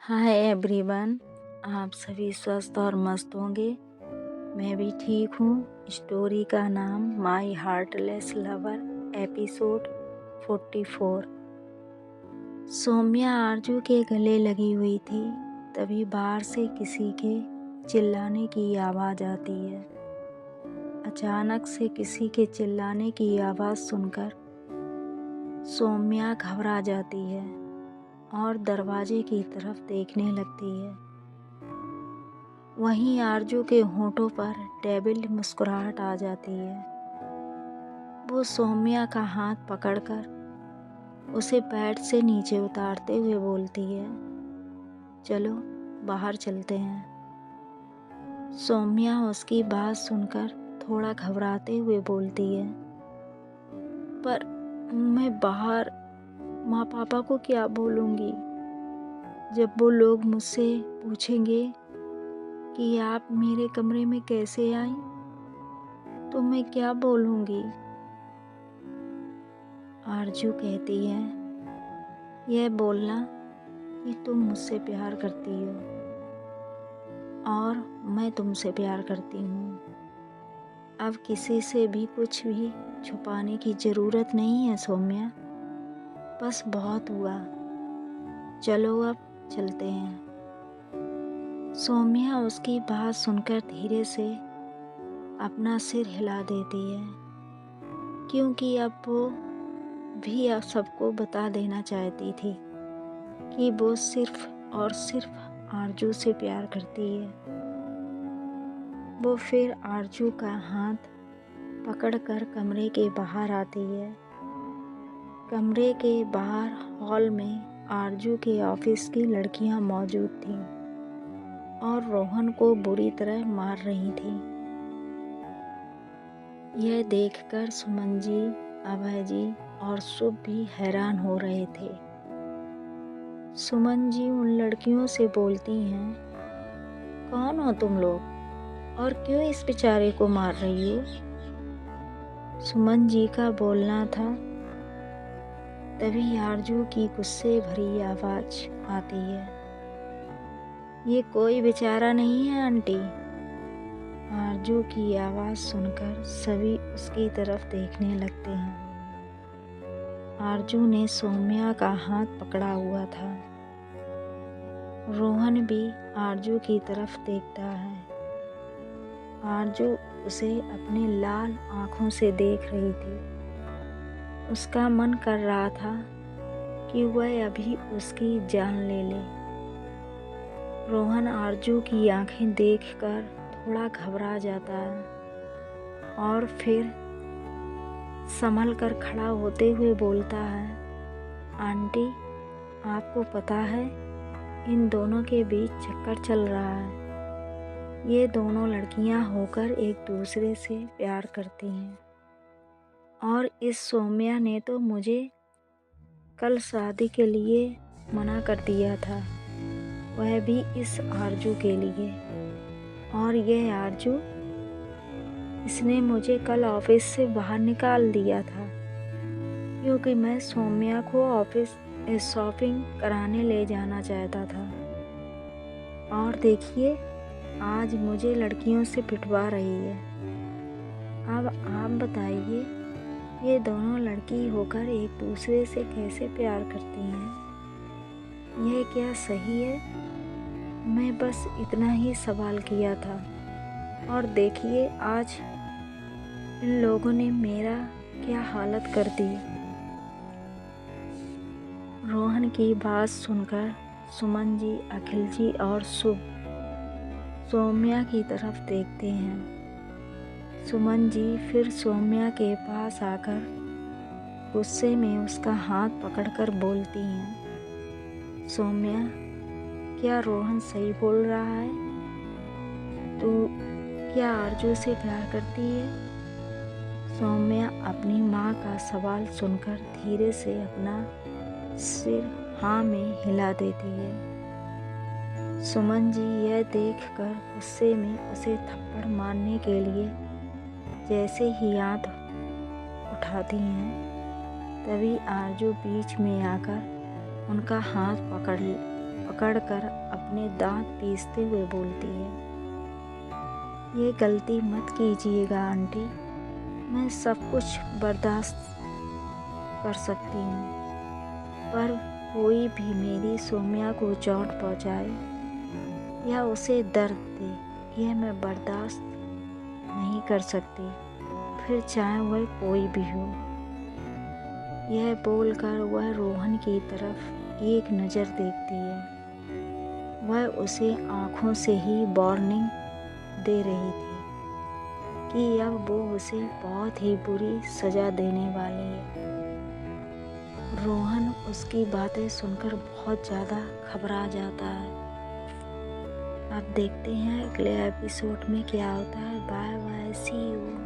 Hi everyone. आप सभी स्वस्थ और मस्त होंगे। मैं भी ठीक हूँ। स्टोरी का नाम माई हार्टलेस लवर एपिसोड 44। सौम्या आरजू के गले लगी हुई थी। तभी बाहर से किसी के चिल्लाने की आवाज़ आती है। अचानक से किसी के चिल्लाने की आवाज़ सुनकर सौम्या घबरा जाती है और दरवाजे की तरफ देखने लगती है। वहीं आरजू के होठों पर डेविल मुस्कुराहट आ जाती है। वो सौम्या का हाथ पकड़कर उसे बेड से नीचे उतारते हुए बोलती है, चलो बाहर चलते हैं। सौम्या उसकी बात सुनकर थोड़ा घबराते हुए बोलती है, पर मैं बाहर माँ पापा को क्या बोलूँगी? जब वो लोग मुझसे पूछेंगे कि आप मेरे कमरे में कैसे आई, तो मैं क्या बोलूँगी? आरजू कहती है, यह बोलना कि तुम मुझसे प्यार करती हो और मैं तुमसे प्यार करती हूँ। अब किसी से भी कुछ भी छुपाने की ज़रूरत नहीं है सौम्या। बस बहुत हुआ, चलो अब चलते हैं। सौम्या उसकी बात सुनकर धीरे से अपना सिर हिला देती है, क्योंकि अब वो भी अब सबको बता देना चाहती थी कि वो सिर्फ और सिर्फ आरजू से प्यार करती है। वो फिर आरजू का हाथ पकड़कर कमरे के बाहर आती है। कमरे के बाहर हॉल में आरजू के ऑफिस की लड़कियां मौजूद थीं और रोहन को बुरी तरह मार रही थीं। यह देखकर सुमन जी, अभय जी और शुभ भी हैरान हो रहे थे। सुमन जी उन लड़कियों से बोलती हैं, कौन हो तुम लोग और क्यों इस बेचारे को मार रही हो? सुमन जी का बोलना था। तभी आरजू की गुस्से भरी आवाज आती है, ये कोई बेचारा नहीं है आंटी। आरजू की आवाज़ सुनकर सभी उसकी तरफ देखने लगते हैं। आरजू ने सौम्या का हाथ पकड़ा हुआ था। रोहन भी आरजू की तरफ देखता है। आरजू उसे अपने लाल आँखों से देख रही थी। उसका मन कर रहा था कि वह अभी उसकी जान ले ले। रोहन आरजू की आँखें देखकर थोड़ा घबरा जाता है और फिर संभल कर खड़ा होते हुए बोलता है, आंटी आपको पता है इन दोनों के बीच चक्कर चल रहा है। ये दोनों लड़कियां होकर एक दूसरे से प्यार करती हैं और इस सौम्या ने तो मुझे कल शादी के लिए मना कर दिया था, वह भी इस आरजू के लिए। और यह आरजू, इसने मुझे कल ऑफिस से बाहर निकाल दिया था क्योंकि मैं सौम्या को ऑफिस शॉपिंग कराने ले जाना चाहता था। और देखिए आज मुझे लड़कियों से पिटवा रही है। अब आप बताइए, ये दोनों लड़की होकर एक दूसरे से कैसे प्यार करती हैं? यह क्या सही है? मैं बस इतना ही सवाल किया था और देखिए आज इन लोगों ने मेरा क्या हालत कर दी। रोहन की बात सुनकर सुमन जी, अखिल जी और शुभ सौम्या की तरफ देखते हैं। सुमन जी फिर सौम्या के पास आकर गुस्से में उसका हाथ पकड़कर बोलती हैं, सौम्या क्या रोहन सही बोल रहा है? तू क्या आरजू से प्यार करती है? सौम्या अपनी माँ का सवाल सुनकर धीरे से अपना सिर हाँ में हिला देती है। सुमन जी यह देखकर गुस्से में उसे थप्पड़ मारने के लिए जैसे ही हाथ उठाती हैं, तभी आरजू बीच में आकर उनका हाथ पकड़कर अपने दांत पीसते हुए बोलती है, ये गलती मत कीजिएगा आंटी, मैं सब कुछ बर्दाश्त कर सकती हूँ, पर कोई भी मेरी सोम्या को चोट पहुँचाए या उसे दर्द दे, यह मैं बर्दाश्त नहीं कर सकती, फिर चाहे वह कोई भी हो। यह बोलकर वह रोहन की तरफ एक नज़र देखती है। वह उसे आँखों से ही वार्निंग दे रही थी कि अब वो उसे बहुत ही बुरी सज़ा देने वाली है। रोहन उसकी बातें सुनकर बहुत ज़्यादा घबरा जाता है। अब देखते हैं अगले एपिसोड में क्या होता है। Bye bye, see you.